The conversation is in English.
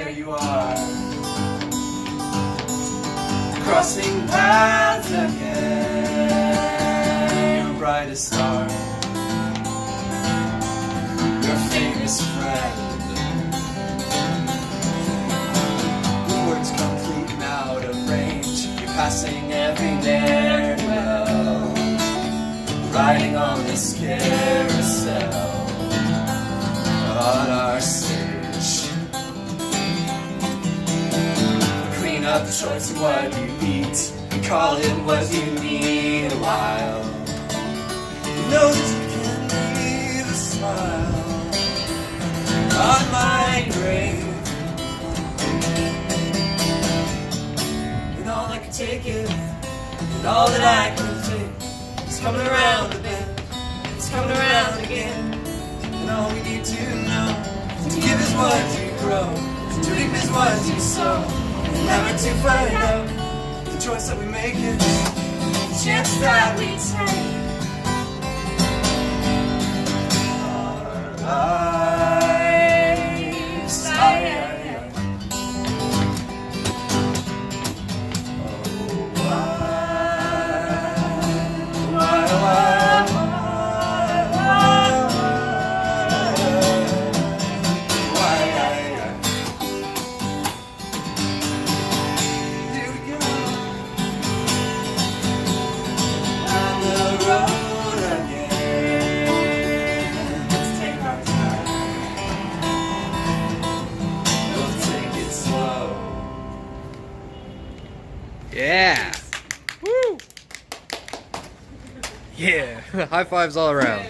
there you are, crossing paths again. Your brightest star, your famous friend. With words complete and out of range, you're passing every ne'er-do-well, riding on this carousel on our stage. Clean up the choice of what you eat and call it what you need a while. You know that you can leave a smile on my grave, and all I can take it, and all that I can take. It's coming around a bit, it's coming around again. And all we need to know, to give is what you grow, to reap is what you sow, and never to find out. The choice that we make is the chance that we take. Our lives, Yeah. Woo. Yeah. High fives all around.